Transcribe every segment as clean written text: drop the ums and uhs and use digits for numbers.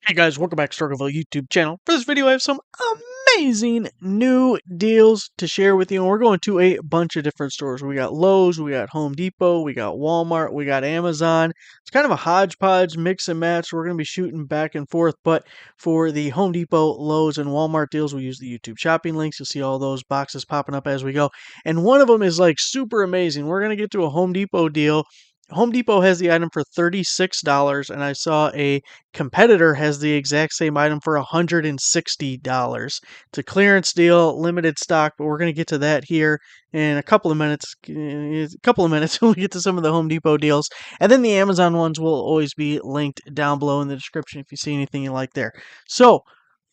Hey guys, welcome back to Struggleville YouTube channel. For this video, I have some amazing new deals to share with you. And we're going to a bunch of different stores. We got Lowe's, we got Home Depot, we got Walmart, we got Amazon. It's kind of a hodgepodge mix and match. We're going to be shooting back and forth. But for the Home Depot, Lowe's, and Walmart deals, we use the YouTube shopping links. You'll see all those boxes popping up as we go. And one of them is like super amazing. We're going to get to a Home Depot deal. Home Depot has the item for $36, and I saw a competitor has the exact same item for $160. It's a clearance deal, limited stock, but we're going to get to that here in a couple of minutes. When we get to some of the Home Depot deals. And then the Amazon ones will always be linked down below in the description if you see anything you like there. So,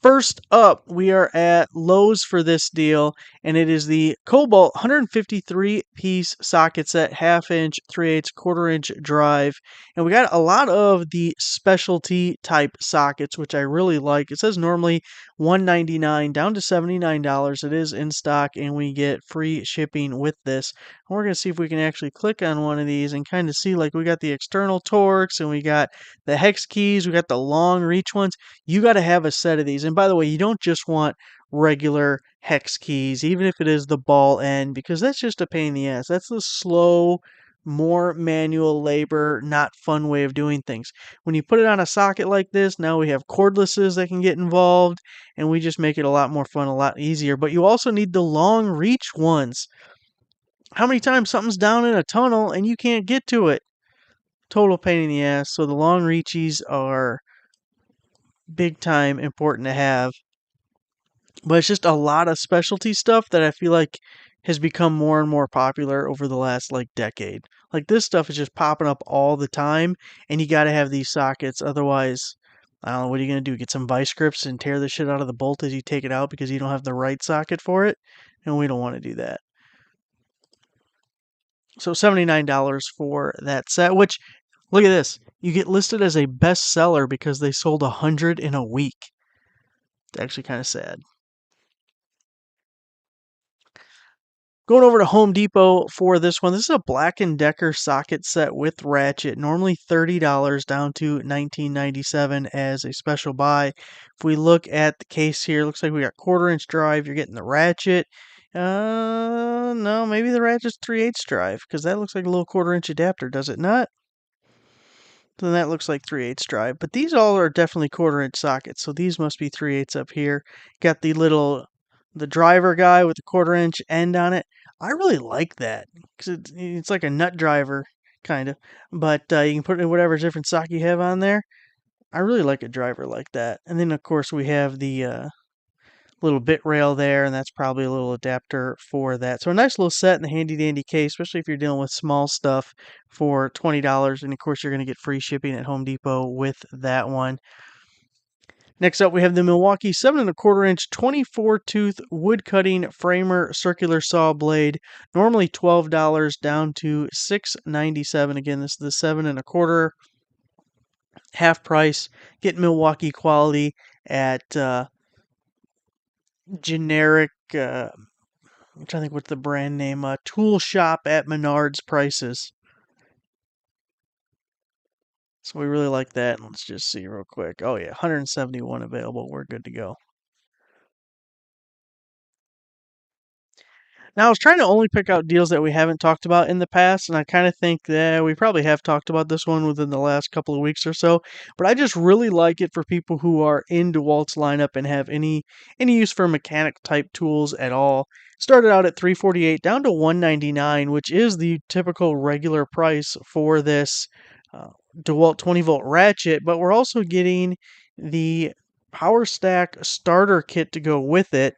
first up, we are at Lowe's for this deal, and it is the Cobalt 153-piece socket set, half-inch, 3/8, quarter-inch drive. And we got a lot of the specialty type sockets, which I really like. It says normally $199 down to $79. It is in stock, and we get free shipping with this. And we're going to see if we can actually click on one of these and kind of see, like, we got the external Torx, and we got the hex keys, we got the long reach ones. You got to have a set of these. And by the way, you don't just want regular hex keys, even if it is the ball end, because that's just a pain in the ass. That's the slow, more manual labor, not fun way of doing things. When you put it on a socket like this, now we have cordlesses that can get involved, and we just make it a lot more fun, a lot easier. But you also need the long reach ones. How many times something's down in a tunnel and you can't get to it? Total pain in the ass. So the long reachies are big time important to have. But it's just a lot of specialty stuff that I feel like has become more and more popular over the last like decade. Like this stuff is just popping up all the time, and you got to have these sockets. Otherwise, I don't know, what are you going to do? Get some vice grips and tear the shit out of the bolt as you take it out because you don't have the right socket for it? And we don't want to do that. So $79 for that set, which, look at this. You get listed as a bestseller because they sold 100 in a week. It's actually kind of sad. Going over to Home Depot for this one. This is a Black & Decker socket set with ratchet. Normally $30 down to $19.97 as a special buy. If we look at the case here, looks like we got quarter-inch drive. You're getting the ratchet. No, maybe the ratchet's 3/8 drive because that looks like a little quarter-inch adapter, does it not? Then that looks like 3/8 drive. But these all are definitely quarter-inch sockets, so these must be 3/8 up here. Got the driver guy with the quarter-inch end on it. I really like that because it's like a nut driver, kind of. But you can put in whatever different sock you have on there. I really like a driver like that. And then, of course, we have the little bit rail there, and that's probably a little adapter for that. So a nice little set in the handy-dandy case, especially if you're dealing with small stuff for $20. And, of course, you're going to get free shipping at Home Depot with that one. Next up, we have the Milwaukee 7 1/4 inch 24 tooth wood cutting framer circular saw blade. Normally $12 down to $6.97. Again, this is the 7 1/4 half price. Get Milwaukee quality at generic. I'm trying to think what's the brand name. Tool shop at Menards prices. So we really like that. Let's just see real quick. Oh yeah, 171 available. We're good to go. Now, I was trying to only pick out deals that we haven't talked about in the past, and I kind of think that we probably have talked about this one within the last couple of weeks or so. But I just really like it for people who are in DeWalt's lineup and have any use for mechanic type tools at all. Started out at $348 down to $199, which is the typical regular price for this DeWalt 20-volt ratchet. But we're also getting the Power Stack starter kit to go with it.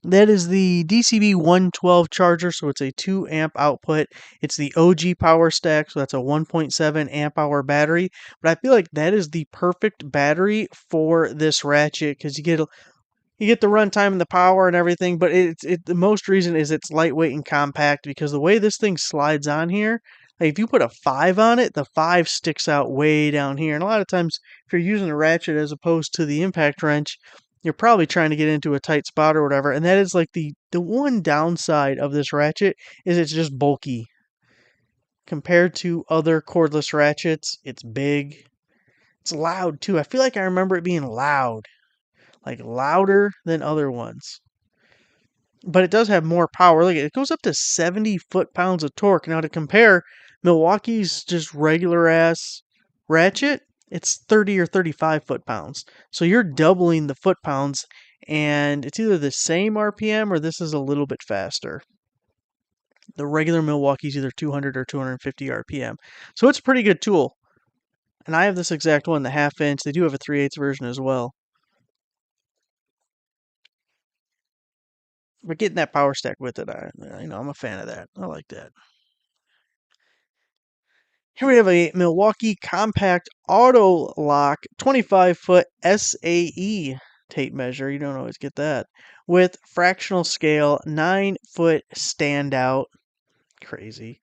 That is the DCB 112 charger, so it's a 2 amp output. It's the OG power stack, so that's a 1.7 amp hour battery. But I feel like that is the perfect battery for this ratchet because you get the runtime and the power and everything. But the most reason is it's lightweight and compact because the way this thing slides on here, like if you put a 5 on it, the 5 sticks out way down here. And a lot of times, if you're using a ratchet as opposed to the impact wrench, you're probably trying to get into a tight spot or whatever. And that is like the one downside of this ratchet is it's just bulky. Compared to other cordless ratchets, it's big. It's loud too. I feel like I remember it being loud, like louder than other ones. But it does have more power. Look, it goes up to 70 foot-pounds of torque. Now to compare, Milwaukee's just regular ass ratchet, it's 30 or 35 foot-pounds. So you're doubling the foot-pounds, and it's either the same RPM or this is a little bit faster. The regular Milwaukee's either 200 or 250 RPM. So it's a pretty good tool. And I have this exact one, the half inch. They do have a 3/8 version as well. But getting that power stack with it, I'm a fan of that. I like that. Here we have a Milwaukee Compact Autolock 25-foot SAE tape measure. You don't always get that. With fractional scale 9-foot standout. Crazy.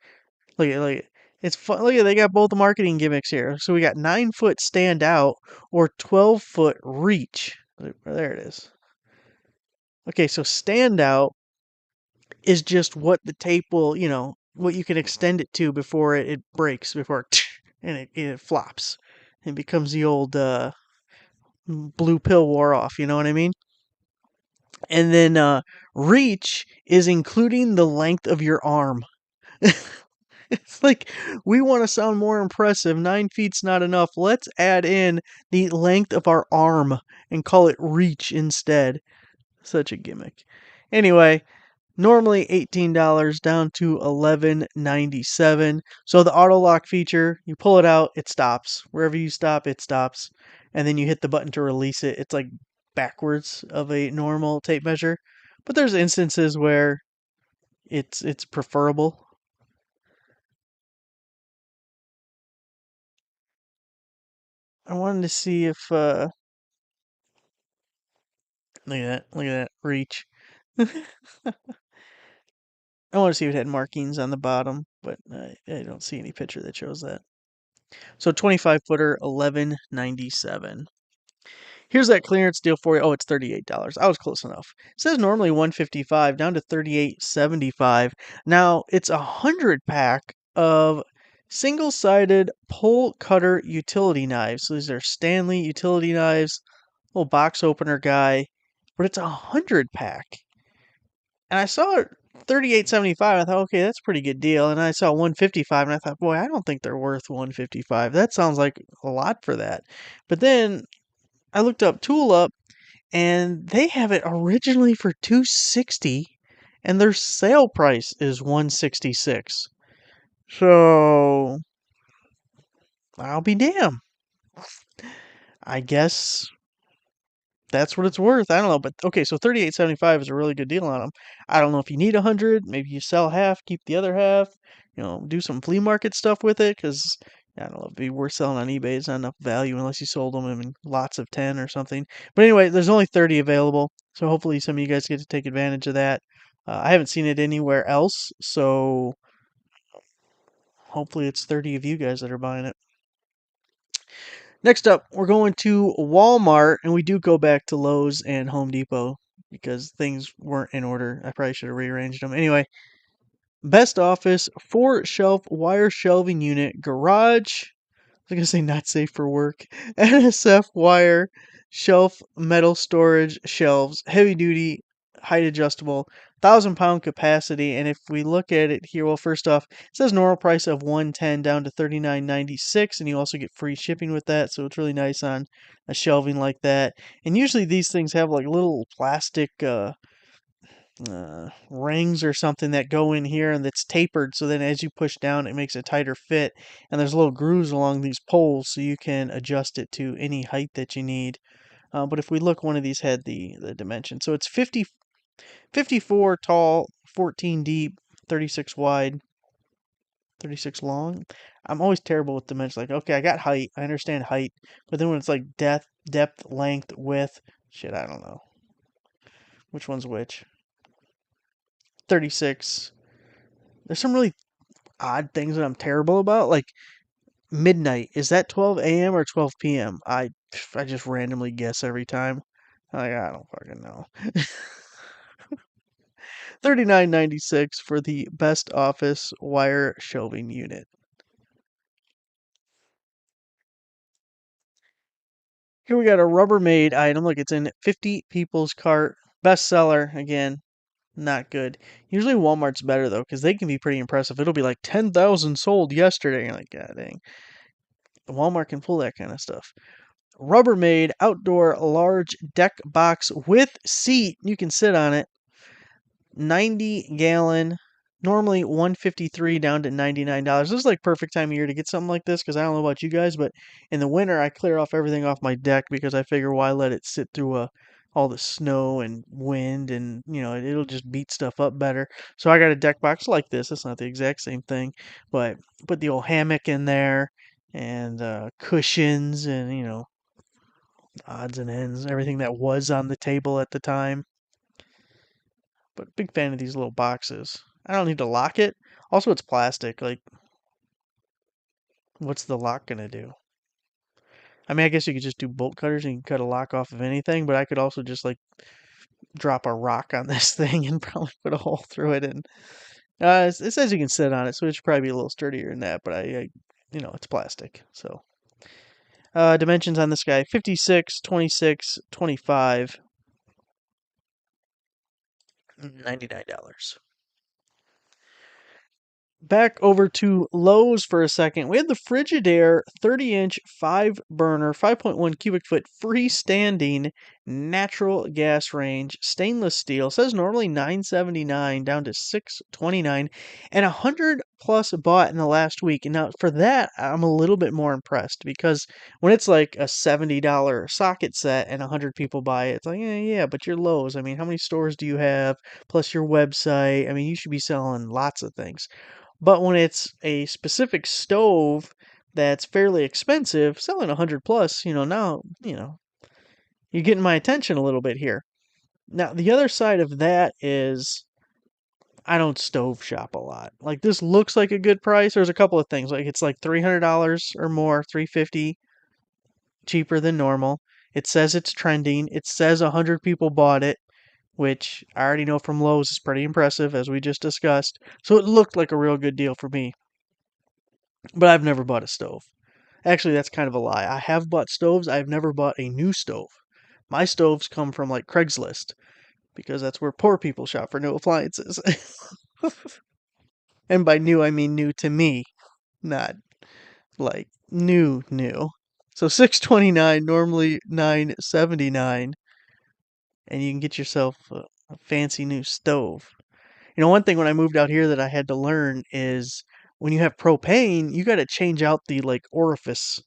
Look at it's fun. Look at they got both the marketing gimmicks here. So we got 9-foot standout or 12-foot reach. There it is. Okay, so standout is just what the tape will, what you can extend it to before it breaks, before and it flops and becomes the old blue pill wore off. You know what I mean? And then reach is including the length of your arm. It's like we want to sound more impressive. 9 feet's not enough. Let's add in the length of our arm and call it reach instead. Such a gimmick. Anyway, normally $18 down to $11.97. So the auto lock feature, you pull it out, it stops. Wherever you stop, it stops. And then you hit the button to release it. It's like backwards of a normal tape measure. But there's instances where it's preferable. I wanted to see if look at that reach. I want to see if it had markings on the bottom, but I don't see any picture that shows that. So 25 footer, 11.97. Here's that clearance deal for you. Oh, it's $38. I was close enough. It says normally 155 down to 38.75. Now it's 100 pack of single-sided pull cutter utility knives. So these are Stanley utility knives, little box opener guy, but it's 100 pack. And I saw it 38.75. I thought, okay, that's a pretty good deal. And I saw 155, and I thought, boy, I don't think they're worth 155. That sounds like a lot for that. But then I looked up Tool Up, and they have it originally for 260, and their sale price is 166. So I'll be damned. I guess that's what it's worth. I don't know, but okay, so 38.75 is a really good deal on them. I don't know if you need 100. Maybe you sell half, keep the other half. Do some flea market stuff with it because I don't know, it'd be worth selling on eBay. It's not enough value unless you sold them in lots of 10 or something. But anyway, there's only 30 available, so hopefully some of you guys get to take advantage of that. I haven't seen it anywhere else, so hopefully it's 30 of you guys that are buying it. Next up, we're going to Walmart, and we do go back to Lowe's and Home Depot because things weren't in order. I probably should have rearranged them. Anyway, best office, 4-shelf wire shelving unit, garage. I was going to say not safe for work. NSF wire, shelf metal storage shelves, heavy duty, height adjustable, 1,000-pound capacity. And if we look at it here, well, first off, it says normal price of $110 down to $39.96, and you also get free shipping with that. So it's really nice on a shelving like that. And usually these things have like little plastic rings or something that go in here and that's tapered, so then as you push down it makes a tighter fit, and there's little grooves along these poles so you can adjust it to any height that you need. But if we look, one of these had the dimension, so it's 54 tall, 14 deep, 36 wide, 36 long. I'm always terrible with dimensions. Like, okay, I got height, I understand height, but then when it's like depth, length, width, shit, I don't know which one's which. 36. There's some really odd things that I'm terrible about. Like midnight, is that 12 a.m. or 12 p.m.? I just randomly guess every time. Like, I don't fucking know. $39.96 for the best office wire shelving unit. Here we got a Rubbermaid item. Look, it's in 50 people's cart. Bestseller. Again, not good. Usually Walmart's better, though, because they can be pretty impressive. It'll be like 10,000 sold yesterday. You're like, God dang. Walmart can pull that kind of stuff. Rubbermaid outdoor large deck box with seat. You can sit on it. 90-gallon, normally 153 down to $99. This is like perfect time of year to get something like this because I don't know about you guys, but in the winter I clear off everything off my deck because I figure why let it sit through all the snow and wind and it'll just beat stuff up better. So I got a deck box like this. It's not the exact same thing, but put the old hammock in there and cushions and odds and ends, everything that was on the table at the time. But big fan of these little boxes. I don't need to lock it. Also, it's plastic. Like, what's the lock gonna do? I mean, I guess you could just do bolt cutters and you can cut a lock off of anything, but I could also just like drop a rock on this thing and probably put a hole through it. And it says you can sit on it, so it should probably be a little sturdier than that. But it's plastic. So dimensions on this guy: 56, 26, 25, $99. Back over to Lowe's for a second. We had the Frigidaire 30-inch 5-burner, 5.1 cubic foot freestanding natural gas range, stainless steel. Says normally $979 down to $629 and 100 plus bought in the last week. And now for that, I'm a little bit more impressed because when it's like a $70 socket set and 100 people buy it, it's like, yeah, but you're Lowe's. I mean, how many stores do you have? Plus your website. I mean, you should be selling lots of things. But when it's a specific stove that's fairly expensive, selling 100 plus, now, you're getting my attention a little bit here. Now, the other side of that is I don't stove shop a lot. Like this looks like a good price. There's a couple of things. Like it's like $300 or more, 350 cheaper than normal. It says it's trending. It says 100 people bought it, which I already know from Lowe's is pretty impressive as we just discussed. So it looked like a real good deal for me. But I've never bought a stove. Actually, that's kind of a lie. I have bought stoves. I've never bought a new stove. My stoves come from like Craigslist because that's where poor people shop for new appliances. And by new, I mean new to me, not like new. So 629, normally 979, and you can get yourself a fancy new stove. One thing when I moved out here that I had to learn is when you have propane, you got to change out the like orifice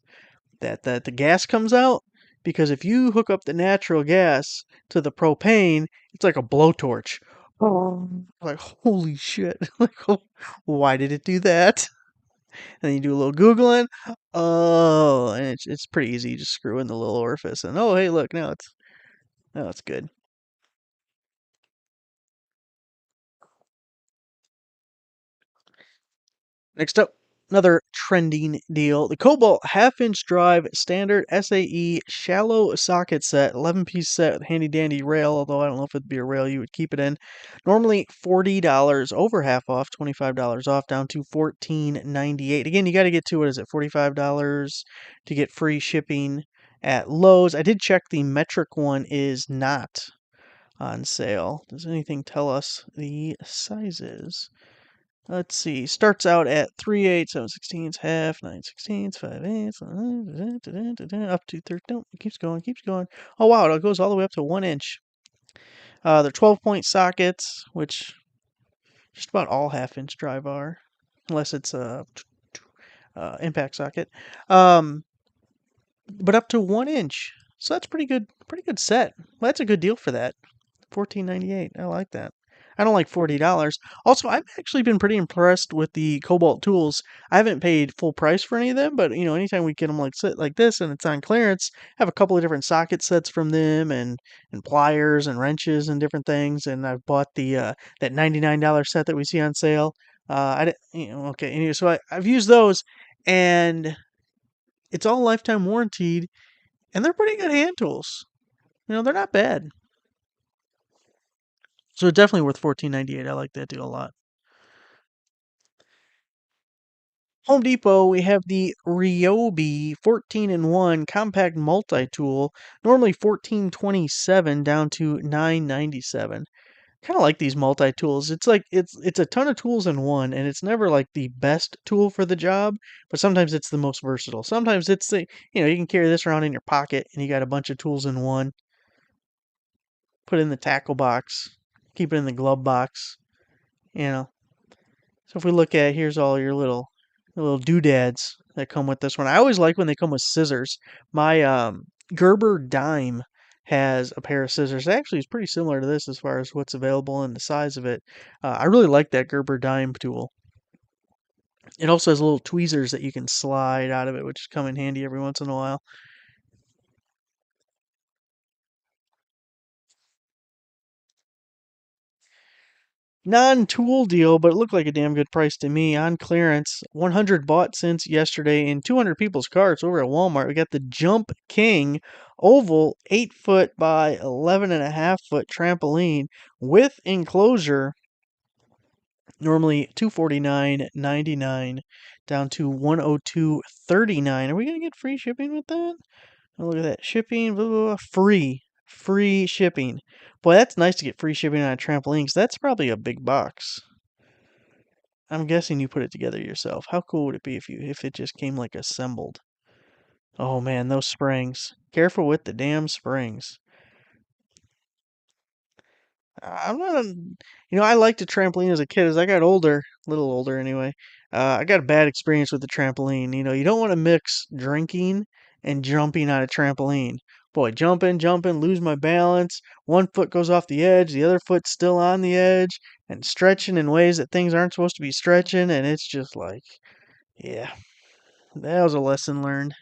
that the gas comes out, because if you hook up the natural gas to the propane, it's like a blowtorch. Oh, like holy shit! Like, why did it do that? And then you do a little googling. Oh, and it's pretty easy. You just screw in the little orifice, and oh hey, look, now it's good. Next up, another trending deal. The Cobalt half-inch drive standard SAE shallow socket set, 11-piece set with handy dandy rail, although I don't know if it'd be a rail you would keep it in. Normally $40, over half off, $25 off, down to $14.98. Again, you got to get to, what is it, $45 to get free shipping at Lowe's. I did check the metric one is not on sale. Does anything tell us the sizes? Let's see. Starts out at 3/8, 7/16, half, 9/16, 5/8, up to 13. No, it keeps going. Oh wow, it goes all the way up to 1 inch. They're 12-point sockets, which just about all half-inch drive are, unless it's a impact socket. But up to 1 inch, so that's pretty good. Pretty good set. Well, that's a good deal for that. $14.98. I like that. I don't like $40. Also, I've actually been pretty impressed with the Cobalt tools. I haven't paid full price for any of them, but anytime we get them like this and it's on clearance, I have a couple of different socket sets from them and pliers and wrenches and different things. And I've bought the that $99 set that we see on sale. I okay. Anyway, so I've used those, and it's all lifetime warranted, and they're pretty good hand tools. They're not bad. So definitely worth $14.98. I like that deal a lot. Home Depot, we have the Ryobi 14-in-1 compact multi-tool, normally 14.27 down to 9.97. Kind of like these multi-tools. It's like it's a ton of tools in one, and it's never like the best tool for the job, but sometimes it's the most versatile. Sometimes it's the, you can carry this around in your pocket and you got a bunch of tools in one. Put it in the tackle box, keep it in the glove box, you know. So if we look at, here's all your little doodads that come with this one. I always like when they come with scissors. My Gerber dime has a pair of scissors. Actually, it's pretty similar to this as far as what's available and the size of it. I really like that Gerber dime tool. It also has little tweezers that you can slide out of it, which come in handy every once in a while. Non-tool deal, but it looked like a damn good price to me on clearance. 100 bought since yesterday in 200 people's carts over at Walmart. We got the Jump King oval 8-foot by 11.5-foot trampoline with enclosure. Normally $249.99 down to $102.39. Are we gonna get free shipping with that? Oh, look at that. Shipping, blah, blah, blah, free. Free shipping. Boy, that's nice to get free shipping on a trampoline, 'cause that's probably a big box. I'm guessing you put it together yourself. How cool would it be if it just came like assembled? Oh man, those springs. Careful with the damn springs. I'm not, I liked a trampoline as a kid. As I got older, a little older anyway, I got a bad experience with the trampoline. You don't want to mix drinking and jumping on a trampoline. Boy, jumping, lose my balance. One foot goes off the edge, the other foot's still on the edge, and stretching in ways that things aren't supposed to be stretching, and it's just like, yeah, that was a lesson learned.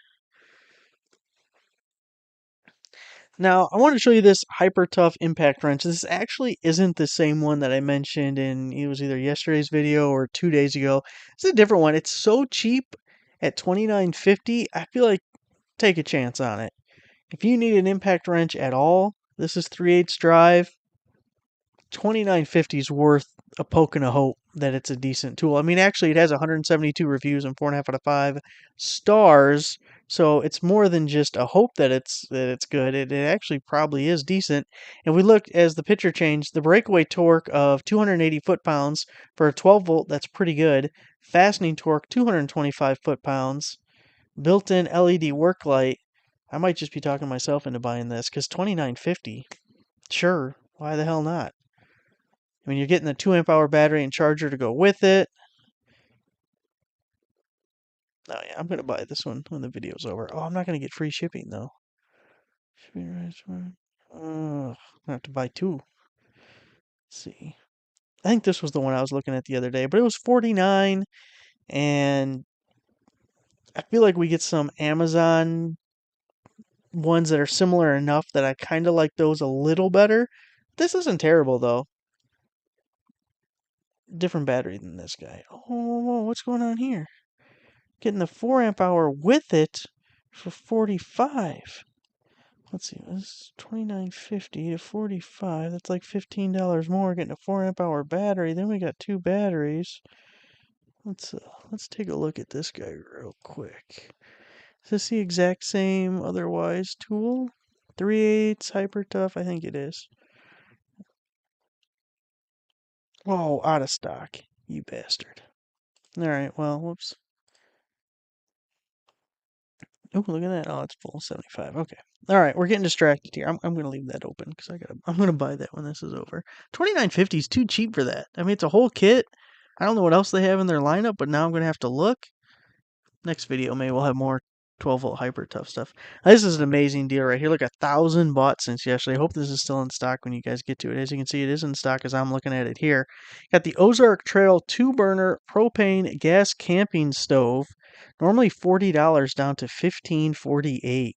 Now, I want to show you this Hyper Tough impact wrench. This actually isn't the same one that I mentioned in, it was either yesterday's video or 2 days ago. It's a different one. It's so cheap at $29.50. I feel like take a chance on it. If you need an impact wrench at all, this is 3/8 drive. 29.50 is worth a poke and a hope that it's a decent tool. I mean, actually, it has 172 reviews and 4.5 out of 5 stars. So it's more than just a hope that it's good. It actually probably is decent. And we look as the picture changed, the breakaway torque of 280 foot-pounds for a 12 volt. That's pretty good. Fastening torque 225 foot-pounds. Built-in LED work light. I might just be talking myself into buying this because 29.50. Sure, why the hell not? I mean, you're getting the 2 amp hour battery and charger to go with it. Oh yeah, I'm gonna buy this one when the video's over. Oh, I'm not gonna get free shipping though. Shipping rights. I'm gonna have to buy two. Let's see. I think this was the one I was looking at the other day, but it was 49, and I feel like we get some Amazon ones that are similar enough that I kind of like those a little better. This isn't terrible though. Different battery than this guy. Oh, what's going on here? Getting the 4 amp hour with it for 45. Let's see, this is 29.50 to 45. That's like $15 more. Getting a 4 amp hour battery. Then we got two batteries. Let's take a look at this guy real quick. Is this the exact same otherwise tool? 3/8 Hyper Tough. I think it is. Oh, out of stock. You bastard. All right. Well, whoops. Oh, look at that. Oh, it's full 75. Okay. All right, we're getting distracted here. I'm going to leave that open because I'm going to buy that when this is over. 29.50 is too cheap for that. I mean, it's a whole kit. I don't know what else they have in their lineup, but now I'm going to have to look. Next video, maybe we'll have more 12 volt hyper tough stuff. This is an amazing deal right here. Look, 1,000 bought since yesterday. I hope this is still in stock when you guys get to it. As you can see, it is in stock as I'm looking at it here. Got the Ozark Trail 2-burner propane gas camping stove. Normally $40 down to $15.48.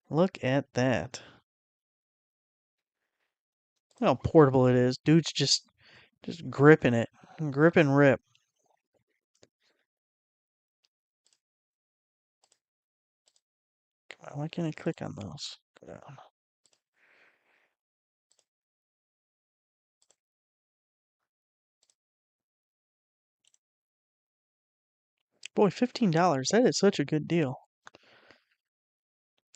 Look at that. Look how portable it is. Dude's just gripping it. Grip and rip. Come on, why can't I click on those? Go down. Boy, $15. That is such a good deal.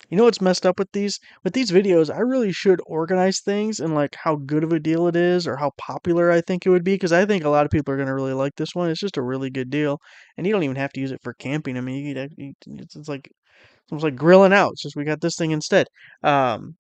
You know what's messed up with these? With these videos, I really should organize things and like how good of a deal it is or how popular I think it would be because I think a lot of people are going to really like this one. It's just a really good deal. And you don't even have to use it for camping. I mean, it's like it's almost like grilling out. It's just we got this thing instead. Um,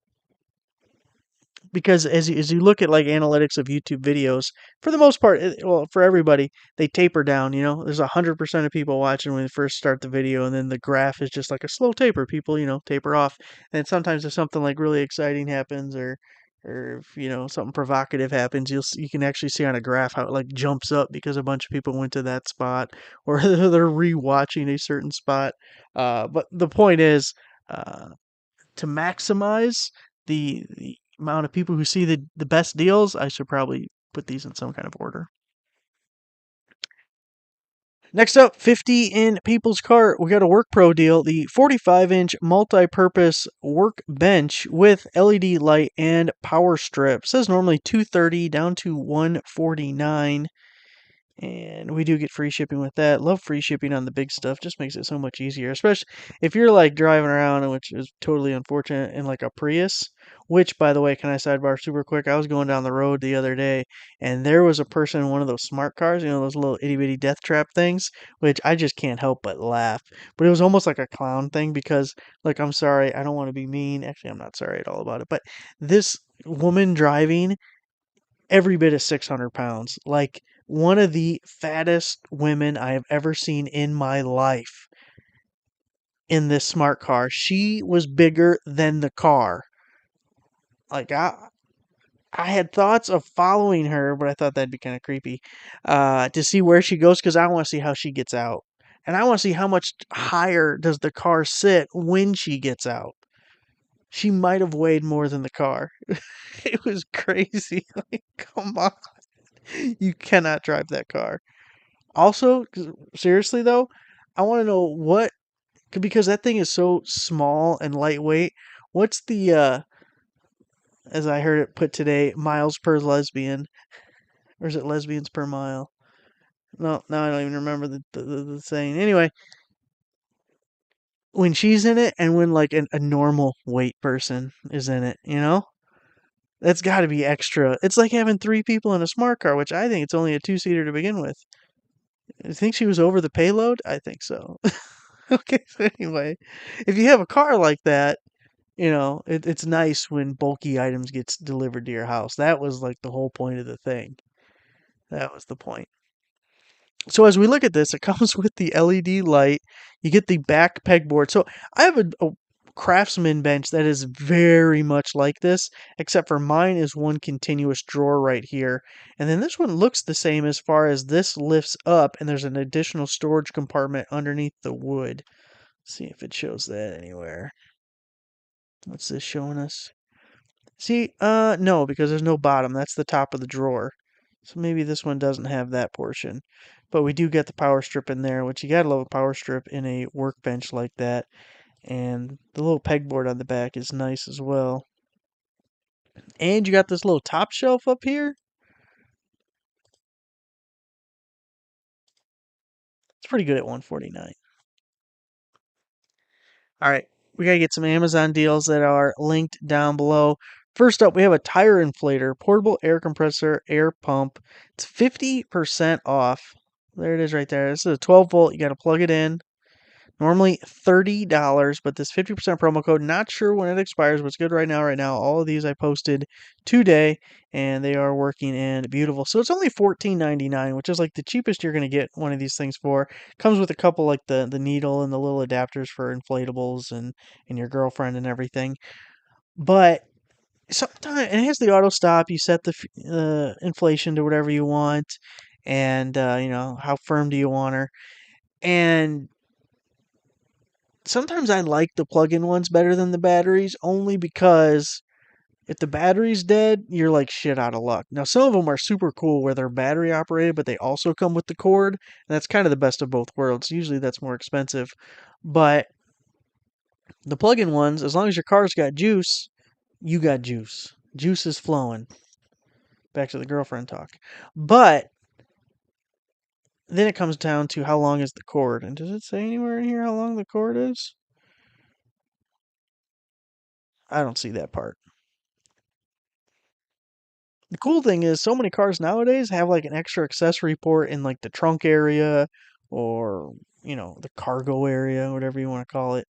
because as you look at like analytics of YouTube videos, for the most part, well, for everybody, they taper down. You know, there's 100% of people watching when they first start the video, and then the graph is just like a slow taper. People, taper off, and sometimes if something like really exciting happens, or if, something provocative happens, you can actually see on a graph how it like jumps up because a bunch of people went to that spot, or they're rewatching a certain spot. But the point is. To maximize the amount of people who see the best deals, I should probably put these in some kind of order. Next up, 50 in People's Cart. We got a Work Pro deal, the 45-inch multi-purpose workbench with LED light and power strip. It says normally $230 down to $149. And we do get free shipping with that. Love free shipping on the big stuff. Just makes it so much easier. Especially if you're like driving around, which is totally unfortunate, in like a Prius. Which, by the way, can I sidebar super quick? I was going down the road the other day and there was a person in one of those smart cars, those little itty bitty death trap things, which I just can't help but laugh. But it was almost like a clown thing because, like, I'm sorry, I don't want to be mean. Actually, I'm not sorry at all about it. But this woman driving every bit of 600 pounds. Like one of the fattest women I have ever seen in my life in this smart car. She was bigger than the car. Like I had thoughts of following her, but I thought that'd be kind of creepy to see where she goes because I want to see how she gets out. And I want to see how much higher does the car sit when she gets out. She might have weighed more than the car. It was crazy. Like, come on. You cannot drive that car. Also, seriously though, I want to know because that thing is so small and lightweight. What's the as I heard it put today, miles per lesbian, or is it lesbians per mile? No, now I don't even remember the saying. Anyway, when she's in it, and when like a normal weight person is in it, that's got to be extra. It's like having three people in a smart car, which I think it's only a two-seater to begin with. I think she was over the payload. I think so. Okay, so anyway, if you have a car like that, it's nice when bulky items gets delivered to your house. That was like the whole point of the thing. That was the point. So as we look at this, it comes with the LED light. You get the back pegboard. So I have a Craftsman bench that is very much like this, except for mine is one continuous drawer right here. And then this one looks the same as far as this lifts up and there's an additional storage compartment underneath the wood. See if it shows that anywhere. What's this showing us? See, no, because there's no bottom. That's the top of the drawer. So maybe this one doesn't have that portion. But we do get the power strip in there, which you gotta love a power strip in a workbench like that. And the little pegboard on the back is nice as well. And you got this little top shelf up here. It's pretty good at $149. All right, we got to get some Amazon deals that are linked down below. First up, we have a tire inflator, portable air compressor, air pump. It's 50% off. There it is right there. This is a 12 volt. You got to plug it in. Normally $30, but this 50% promo code, not sure when it expires, but it's good right now. Right now, all of these I posted today, and they are working and beautiful. So it's only $14.99, which is like the cheapest you're going to get one of these things for. Comes with a couple like the needle and the little adapters for inflatables and your girlfriend and everything. But sometimes and it has the auto stop. You set the inflation to whatever you want, and how firm do you want her, and sometimes I like the plug-in ones better than the batteries, only because if the battery's dead, you're like shit out of luck. Now, some of them are super cool where they're battery operated, but they also come with the cord, and that's kind of the best of both worlds. Usually that's more expensive, but the plug-in ones, as long as your car's got juice, you got juice. Juice is flowing. Back to the girlfriend talk. But then it comes down to how long is the cord. And does it say anywhere in here how long the cord is? I don't see that part. The cool thing is so many cars nowadays have like an extra accessory port in like the trunk area or, the cargo area, whatever you want to call it.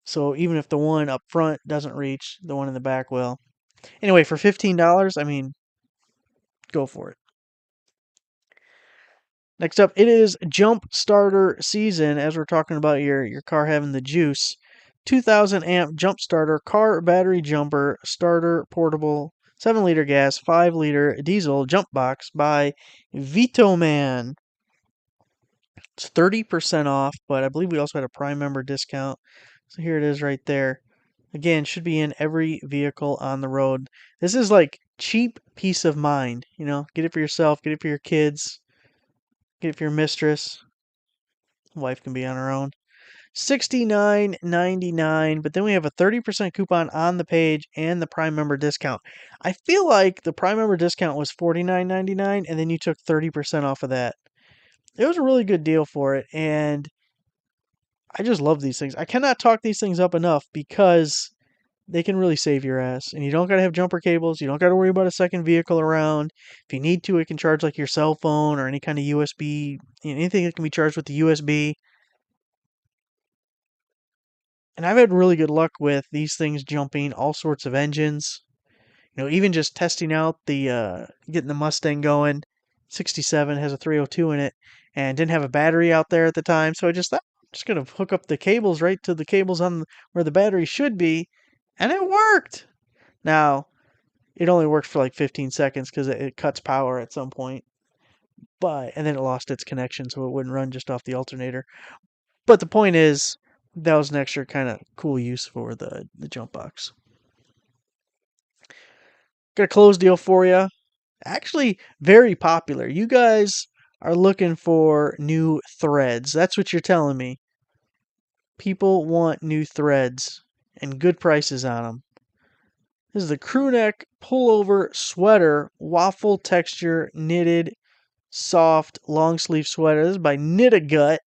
So even if the one up front doesn't reach, the one in the back will. Anyway, for $15, I mean, go for it. Next up, it is jump starter season. As we're talking about your car having the juice, 2,000 amp jump starter car battery jumper starter portable 7-liter gas 5-liter diesel jump box by Vitoman. It's 30% off, but I believe we also had a Prime member discount. So here it is right there. Again, should be in every vehicle on the road. This is like cheap peace of mind. Get it for yourself, get it for your kids, get it for your mistress. Wife can be on her own. $69.99, but then we have a 30% coupon on the page and the Prime member discount. I feel like the Prime member discount was $49.99, and then you took 30% off of that. It was a really good deal for it, and I just love these things. I cannot talk these things up enough because they can really save your ass. And you don't got to have jumper cables. You don't got to worry about a second vehicle around. If you need to, it can charge like your cell phone or any kind of USB, anything that can be charged with the USB. And I've had really good luck with these things jumping all sorts of engines. Even just testing out getting the Mustang going. 67 has a 302 in it and didn't have a battery out there at the time. So I just thought, I'm just going to hook up the cables right to the cables on where the battery should be. And it worked. Now, it only worked for like 15 seconds because it cuts power at some point. And then it lost its connection, so it wouldn't run just off the alternator. But the point is, that was an extra kind of cool use for the jump box. Got a close deal for you. Actually, very popular. You guys are looking for new threads. That's what you're telling me. People want new threads and good prices on them. This is the crew neck pullover sweater, waffle texture, knitted, soft, long sleeve sweater. This is by Knit a Gut,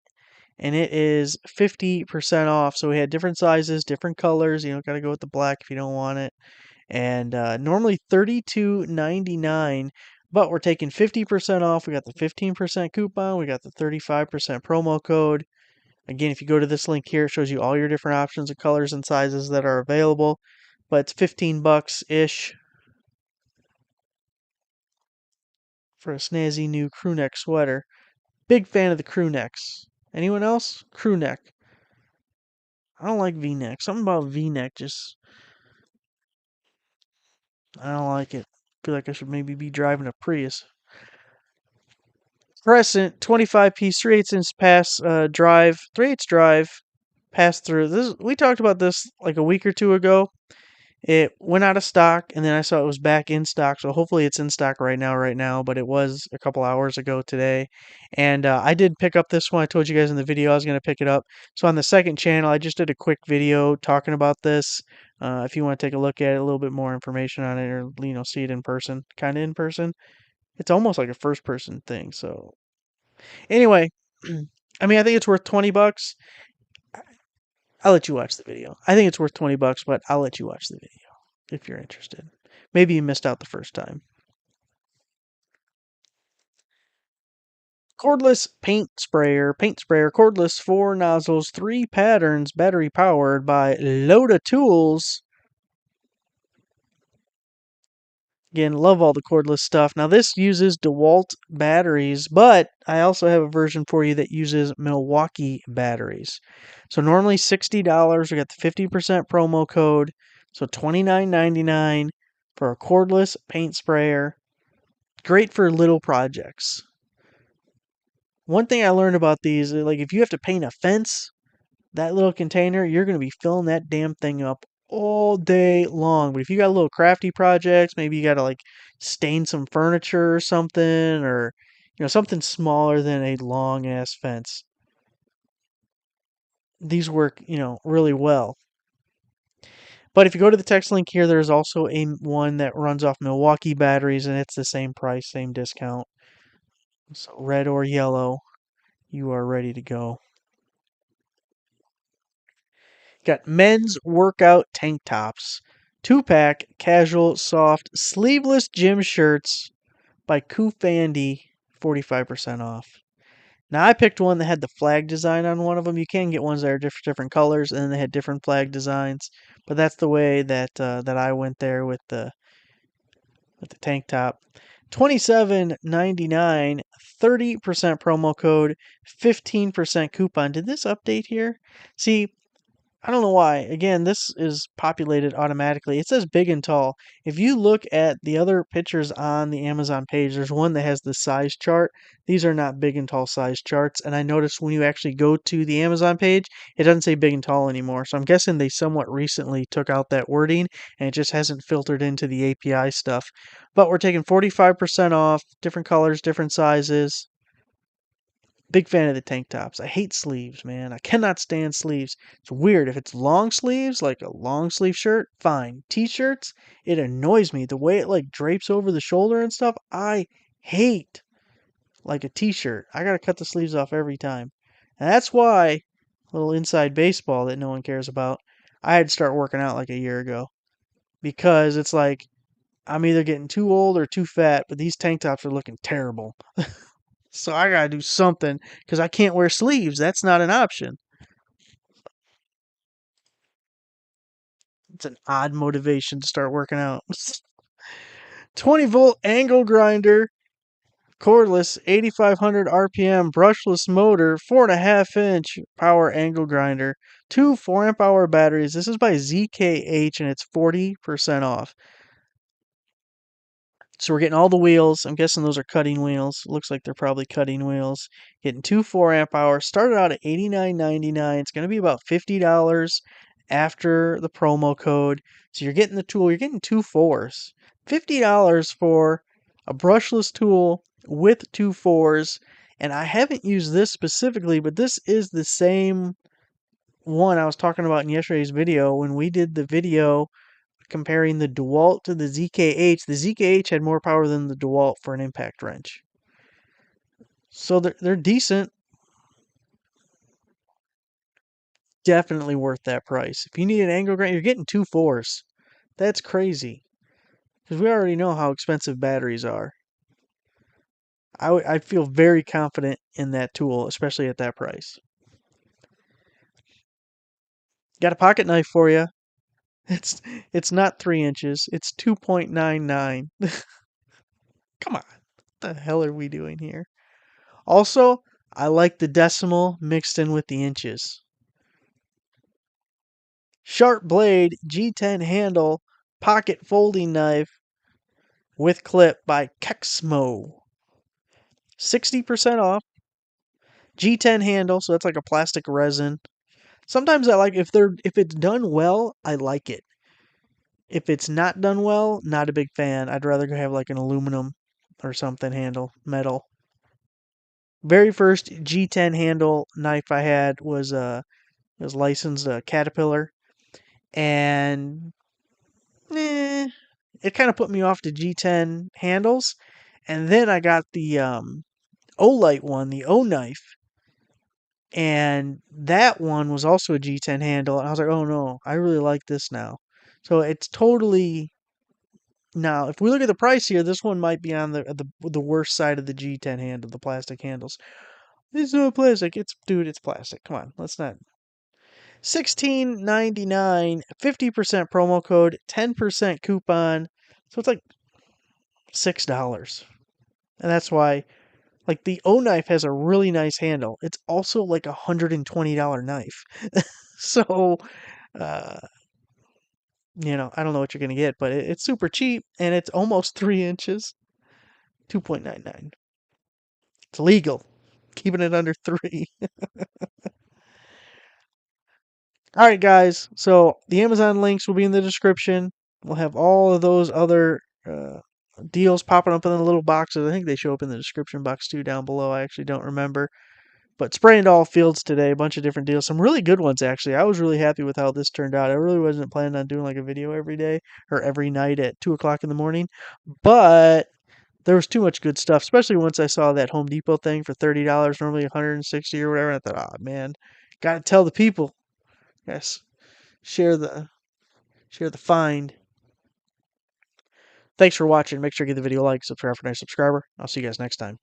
and it is 50% off. So we had different sizes, different colors. You don't got to go with the black if you don't want it. And normally $32.99, but we're taking 50% off. We got the 15% coupon. We got the 35% promo code. Again, if you go to this link here, it shows you all your different options of colors and sizes that are available. But it's 15 bucks ish for a snazzy new crew neck sweater. Big fan of the crew necks. Anyone else? Crew neck. I don't like V-neck. Something about V-neck just, I don't like it. I feel like I should maybe be driving a Prius. Crescent 25-piece 3/8 inch pass drive, 3/8 drive pass through. We talked about this like a week or two ago. It went out of stock, and then I saw it was back in stock. So hopefully it's in stock right now. But it was a couple hours ago today, and I did pick up this one. I told you guys in the video I was going to pick it up. So on the second channel, I just did a quick video talking about this. If you want to take a look at it, a little bit more information on it, or see it in person, kind of in person. It's almost like a first person thing. So anyway, I mean, I think it's worth 20 bucks. I'll let you watch the video. I think it's worth 20 bucks, but I'll let you watch the video if you're interested. Maybe you missed out the first time. Cordless paint sprayer. Paint sprayer, cordless, 4 nozzles, 3 patterns, battery powered by Loda Tools. Again, love all the cordless stuff. Now, this uses DeWalt batteries, but I also have a version for you that uses Milwaukee batteries. So, normally $60. We got the 50% promo code. So, $29.99 for a cordless paint sprayer. Great for little projects. One thing I learned about these, like if you have to paint a fence, that little container, you're going to be filling that damn thing up all day long. But if you got little crafty projects, maybe you got to like stain some furniture or something, or something smaller than a long ass fence. These work, really well. But if you go to the text link here, there's also one that runs off Milwaukee batteries, and it's the same price, same discount. So red or yellow, you are ready to go. Got men's workout tank tops, 2-pack, casual, soft, sleeveless gym shirts by Koofandy, 45% off. Now I picked one that had the flag design on one of them. You can get ones that are different colors, and then they had different flag designs. But that's the way that I went there with the tank top. $27.99, 30% promo code, 15% coupon. Did this update here? See, I don't know why. Again, this is populated automatically. It says big and tall. If you look at the other pictures on the Amazon page, there's one that has the size chart. These are not big and tall size charts. And I noticed when you actually go to the Amazon page, it doesn't say big and tall anymore. So I'm guessing they somewhat recently took out that wording and it just hasn't filtered into the API stuff. But we're taking 45% off, different colors, different sizes. Big fan of the tank tops. I hate sleeves, man. I cannot stand sleeves. It's weird. If it's long sleeves, like a long sleeve shirt, fine. T-shirts, it annoys me. The way it like drapes over the shoulder and stuff, I hate like a t-shirt. I gotta cut the sleeves off every time. And that's why, little inside baseball that no one cares about, I had to start working out like a year ago. Because it's like, I'm either getting too old or too fat, but these tank tops are looking terrible. So I gotta do something because I can't wear sleeves. That's not an option. It's an odd motivation to start working out. 20-volt angle grinder, cordless, 8,500 RPM, brushless motor, 4.5-inch power angle grinder, two 4-amp hour batteries. This is by ZKH and it's 40% off. So we're getting all the wheels. I'm guessing those are cutting wheels. Looks like they're probably cutting wheels. Getting two 4-amp hours. Started out at $89.99. It's going to be about $50 after the promo code. So you're getting the tool. You're getting two fours. $50 for a brushless tool with two fours. And I haven't used this specifically, but this is the same one I was talking about in yesterday's video when we did the video comparing the DeWalt to the ZKH had more power than the DeWalt for an impact wrench. So they're decent. Definitely worth that price. If you need an angle grinder, you're getting two fours. That's crazy. Because we already know how expensive batteries are. I feel very confident in that tool, especially at that price. Got a pocket knife for you. It's not 3 inches. It's 2.99. Come on. What the hell are we doing here? Also, I like the decimal mixed in with the inches. Sharp blade, G10 handle, pocket folding knife with clip by Kexmo. 60% off. G10 handle, so that's like a plastic resin. Sometimes I like if it's done well, I like it. If it's not done well, not a big fan. I'd rather have like an aluminum or something handle, metal. Very first G10 handle knife I had was it was licensed Caterpillar, and it kind of put me off the G10 handles. And then I got the Olight one, the O knife, and that one was also a G10 handle. And I was like, oh no, I really like this now. So it's totally now. If we look at the price here, this one might be on the worst side of the G10 handle, the plastic handles. This is not plastic. It's plastic. Come on, let's not. $16.99, 50% promo code, 10% coupon. So it's like $6. And that's why, like, the O knife has a really nice handle. It's also like a $120 knife. So, uh, I don't know what you're going to get, but it's super cheap and it's almost 3 inches. 2.99. It's legal. Keeping it under 3. All right, guys. So the Amazon links will be in the description. We'll have all of those other deals popping up in the little boxes. I think they show up in the description box too down below. I actually don't remember. But spraying to all fields today, a bunch of different deals. Some really good ones, actually. I was really happy with how this turned out. I really wasn't planning on doing like a video every day or every night at 2 o'clock in the morning. But There was too much good stuff, especially once I saw that Home Depot thing for $30, normally 160 or whatever. I thought, oh man, gotta tell the people. Yes, share the find. Thanks for watching. Make sure you give the video a like, subscribe for a nice subscriber. I'll see you guys next time.